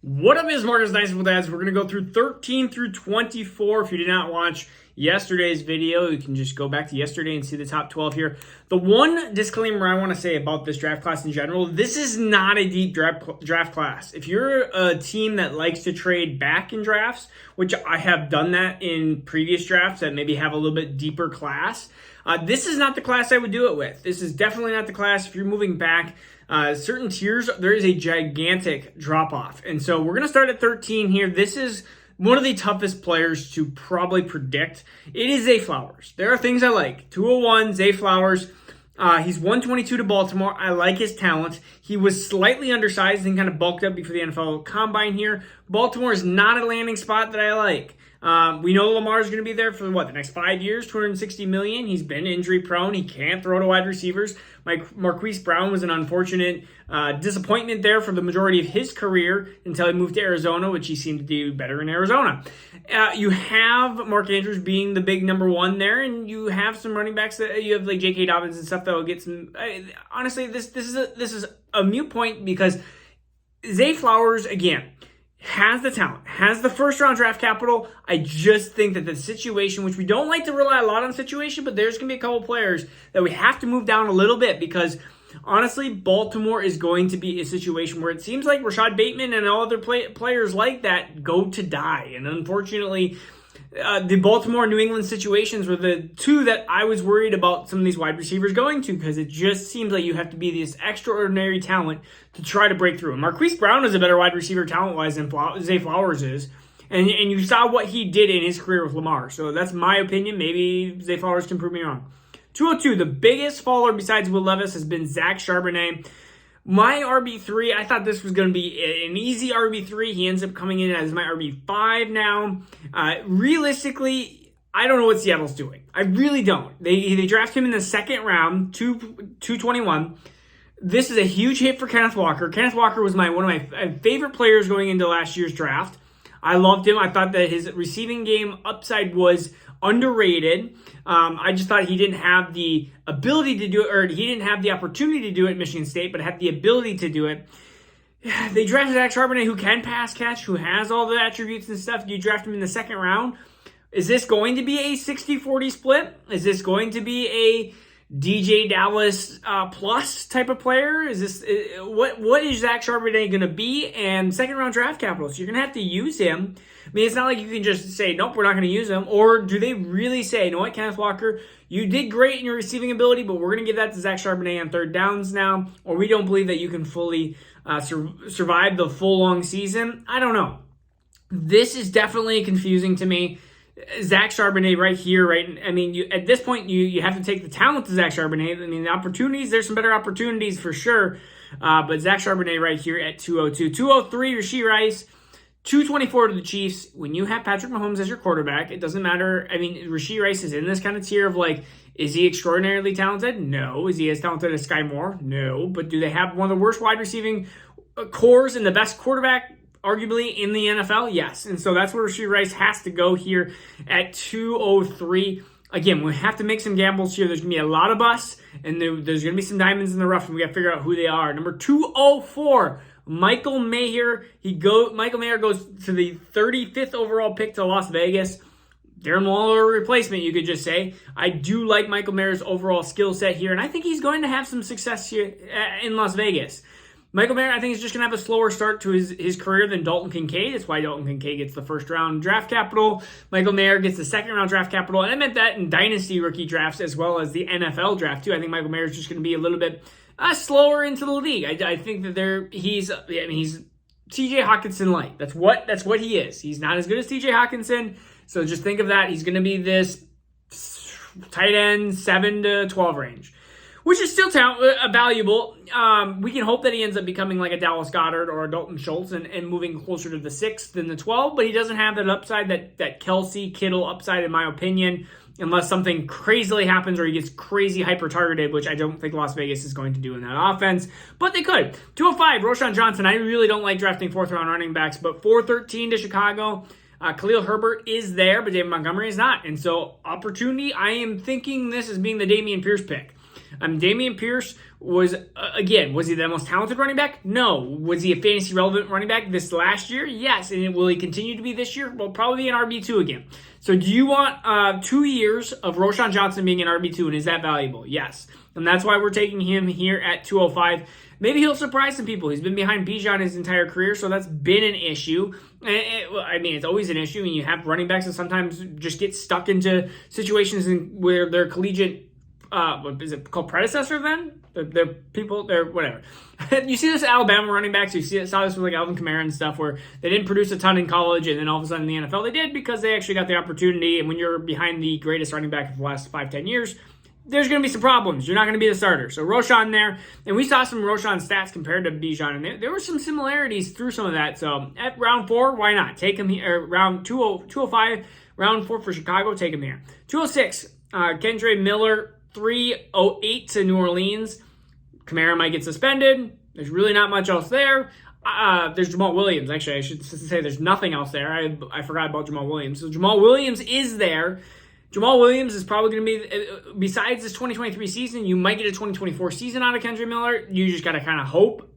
What up, is Marcus Dynasty with ads. We're going to go through 13 through 24. If you did not watch yesterday's video, you can just go back to yesterday and see the top 12 here. The one disclaimer I want to say about this draft class in general, this is not a deep draft class. If you're a team that likes to trade back in drafts, which I have done that in previous drafts that maybe have a little bit deeper class, this is not the class I would do it with. This is definitely not the class. If you're moving back certain tiers, there is a gigantic drop-off. And so we're going to start at 13 here. This is one of the toughest players to probably predict. It is Zay Flowers. There are things I like. 201, Zay Flowers. He's 122 to Baltimore. I like his talent. He was slightly undersized and kind of bulked up before the NFL Combine here. Baltimore is not a landing spot that I like. We know Lamar is going to be there for the next 5 years, $260 million. He's been injury prone. He can't throw to wide receivers. Marquise Brown was an unfortunate disappointment there for the majority of his career until he moved to Arizona, which he seemed to do better in Arizona. You have Mark Andrews being the big number one there, and you have some running backs that you have like J.K. Dobbins and stuff that will get some. Honestly, this is a moot point because Zay Flowers again has the talent, has the first-round draft capital. I just think that the situation, which we don't like to rely a lot on situation, but there's going to be a couple players that we have to move down a little bit because, honestly, Baltimore is going to be a situation where it seems like Rashad Bateman and all other players like that go to die. And unfortunately, the Baltimore-New England situations were the two that I was worried about some of these wide receivers going to because it just seems like you have to be this extraordinary talent to try to break through. And Marquise Brown is a better wide receiver talent-wise than Zay Flowers is. And you saw what he did in his career with Lamar. So that's my opinion. Maybe Zay Flowers can prove me wrong. 202, the biggest faller besides Will Levis has been Zach Charbonnet. My RB3, I thought this was going to be an easy RB3. He ends up coming in as my RB5 now. Realistically, I don't know what Seattle's doing. I really don't. They draft him in the second round, 221. This is a huge hit for Kenneth Walker. Kenneth Walker was one of my favorite players going into last year's draft. I loved him. I thought that his receiving game upside was underrated. I just thought he didn't have the ability to do it, or he didn't have the opportunity to do it at Michigan State, but had the ability to do it. They drafted Zach Charbonnet, who can pass catch, who has all the attributes and stuff. You draft him in the second round. Is this going to be a 60-40 split? Is this going to be a DJ Dallas plus type of player? Is this what is Zach Charbonnet going to be? And second round draft capital, so you're going to have to use him. I mean, it's not like you can just say, nope, we're not going to use him. Or do they really say, you know what, Kenneth Walker, you did great in your receiving ability, but we're going to give that to Zach Charbonnet on third downs now, or we don't believe that you can fully survive the full long season? I don't know. This is definitely confusing to me. Zach Charbonnet right here, right? I mean, at this point, you have to take the talent to Zach Charbonnet. I mean, the opportunities, there's some better opportunities for sure. But Zach Charbonnet right here at 202. 203, Rashee Rice. 224 to the Chiefs. When you have Patrick Mahomes as your quarterback, it doesn't matter. I mean, Rashee Rice is in this kind of tier of like, is he extraordinarily talented? No. Is he as talented as Sky Moore? No. But do they have one of the worst wide receiving cores and the best quarterback arguably in the NFL? Yes. And so that's where Rashee Rice has to go here at 203. Again, we have to make some gambles here. There's going to be a lot of busts, and there's going to be some diamonds in the rough, and we got to figure out who they are. Number 204, Michael Mayer. Michael Mayer goes to the 35th overall pick to Las Vegas. Darren Waller replacement, you could just say. I do like Michael Mayer's overall skill set here, and I think he's going to have some success here in Las Vegas. Michael Mayer, I think, is just going to have a slower start to his career than Dalton Kincaid. That's why Dalton Kincaid gets the first-round draft capital. Michael Mayer gets the second-round draft capital. And I meant that in Dynasty rookie drafts as well as the NFL draft, too. I think Michael Mayer is just going to be a little bit slower into the league. I think that he's T.J. Hawkinson light. That's what he is. He's not as good as T.J. Hawkinson. So just think of that. He's going to be this tight end 7 to 12 range, which is still valuable. We can hope that he ends up becoming like a Dallas Goedert or a Dalton Schultz and moving closer to the 6th than the 12, but he doesn't have that upside, that Kelsey Kittle upside, in my opinion, unless something crazily happens or he gets crazy hyper-targeted, which I don't think Las Vegas is going to do in that offense, but they could. 205, Roschon Johnson. I really don't like drafting fourth-round running backs, but 413 to Chicago. Khalil Herbert is there, but David Montgomery is not. And so opportunity, I am thinking this as being the Dameon Pierce pick. Dameon Pierce was, again, was he the most talented running back? No. Was he a fantasy relevant running back this last year? Yes. And will he continue to be this year? Well, probably be an RB2 again. So do you want 2 years of Roschon Johnson being an RB2, and is that valuable? Yes. And that's why we're taking him here at 205. Maybe he'll surprise some people. He's been behind Bijan his entire career, so that's been an issue. I mean, it's always an issue when you have running backs that sometimes just get stuck into situations where their collegiate, what is it called, predecessor then? They're people, they're whatever. You see this Alabama running backs, saw this with like Alvin Kamara and stuff, where they didn't produce a ton in college, and then all of a sudden in the NFL they did because they actually got the opportunity. And when you're behind the greatest running back of the last 5-10 years, there's going to be some problems. You're not going to be the starter. So Roschon there. And we saw some Roschon stats compared to Bijan. And there were some similarities through some of that. So at round 4, why not? Take him here. Round 205, round 4 for Chicago, take him here. 206, Kendre Miller, 308 to New Orleans. Kamara might get suspended. There's really not much else there. There's Jamal Williams. Actually, I should say there's nothing else there. I forgot about Jamal Williams. So Jamal Williams is there. Jamal Williams is probably going to be, besides this 2023 season, you might get a 2024 season out of Kendre Miller. You just got to kind of hope.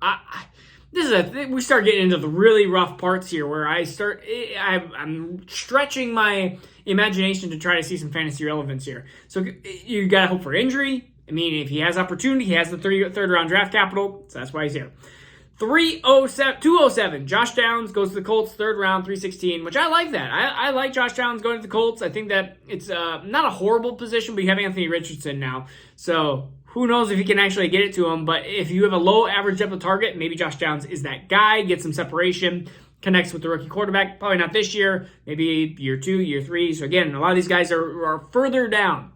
We start getting into the really rough parts here where I'm stretching my imagination to try to see some fantasy relevance here. So you got to hope for injury. I mean, if he has opportunity, he has the third round draft capital, so that's why he's here. 207, Josh Downs goes to the Colts, third round, 316, which I like that. I like Josh Downs going to the Colts. I think that it's not a horrible position, but you have Anthony Richardson now. So who knows if he can actually get it to him. But if you have a low average depth of target, maybe Josh Downs is that guy, gets some separation, connects with the rookie quarterback. Probably not this year, maybe year 2, year 3. So again, a lot of these guys are further down.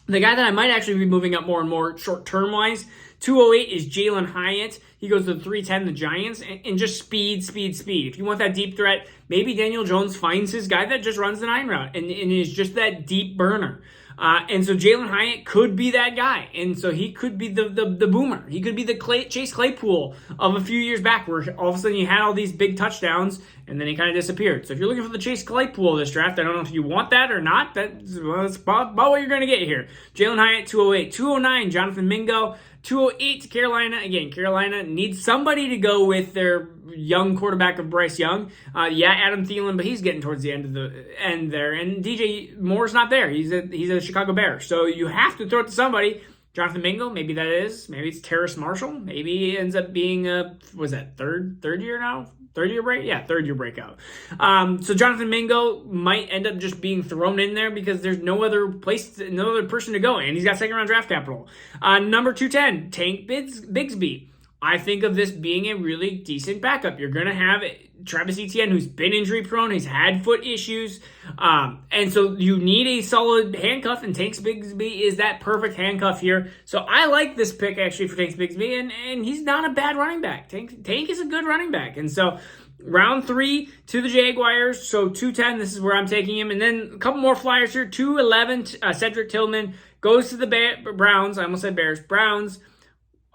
The guy that I might actually be moving up more and more short-term wise, 208 is Jalin Hyatt. He goes to the 310, the Giants, and just speed. If you want that deep threat, maybe Daniel Jones finds his guy that just runs the 9 route and is just that deep burner. And so Jalin Hyatt could be that guy. And so he could be the boomer. He could be the Chase Claypool of a few years back where all of a sudden you had all these big touchdowns and then he kind of disappeared. So if you're looking for the Chase Claypool of this draft, I don't know if you want that or not. That's about what you're going to get here. Jalin Hyatt, 208. 209, Jonathan Mingo. 208 Carolina. Again, Carolina needs somebody to go with their young quarterback of Bryce Young. Adam Thielen, but he's getting towards the end there. And DJ Moore's not there. He's a Chicago Bear. So you have to throw it to somebody. Jonathan Mingo, maybe that is. Maybe it's Terrace Marshall. Maybe he ends up being third year now? Third year break? Yeah, third year breakout. So Jonathan Mingo might end up just being thrown in there because there's no other person to go. And he's got second round draft capital. Number 210, Tank Bigsby. I think of this being a really decent backup. You're going to have Travis Etienne, who's been injury prone. He's had foot issues. And so you need a solid handcuff, and Tank Bigsby is that perfect handcuff here. So I like this pick, actually, for Tank Bigsby, and he's not a bad running back. Tank is a good running back. And so round 3 to the Jaguars. So 210, this is where I'm taking him. And then a couple more flyers here. 211, Cedric Tillman goes to the Browns. I almost said Bears. Browns.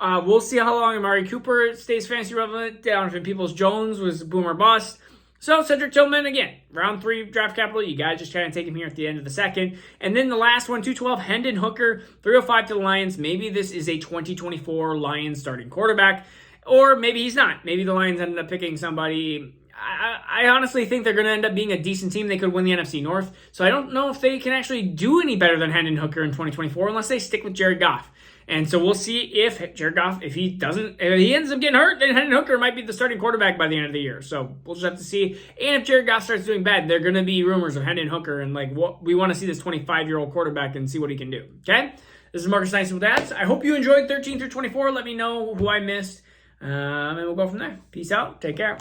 We'll see how long Amari Cooper stays fantasy relevant. Donovan Peoples-Jones was boomer bust. So Cedric Tillman, again, round 3 draft capital. You got to just try and take him here at the end of the second. And then the last one, 212, Hendon Hooker, 305 to the Lions. Maybe this is a 2024 Lions starting quarterback. Or maybe he's not. Maybe the Lions ended up picking somebody. I honestly think they're going to end up being a decent team. They could win the NFC North. So I don't know if they can actually do any better than Hendon Hooker in 2024 unless they stick with Jared Goff. And so we'll see if Jared Goff, if he ends up getting hurt, then Hendon Hooker might be the starting quarterback by the end of the year. So we'll just have to see. And if Jared Goff starts doing bad, there are going to be rumors of Hendon Hooker and we want to see this 25-year-old quarterback and see what he can do. Okay? This is Marcus Nice with Dads. I hope you enjoyed 13 through 24. Let me know who I missed. And we'll go from there. Peace out. Take care.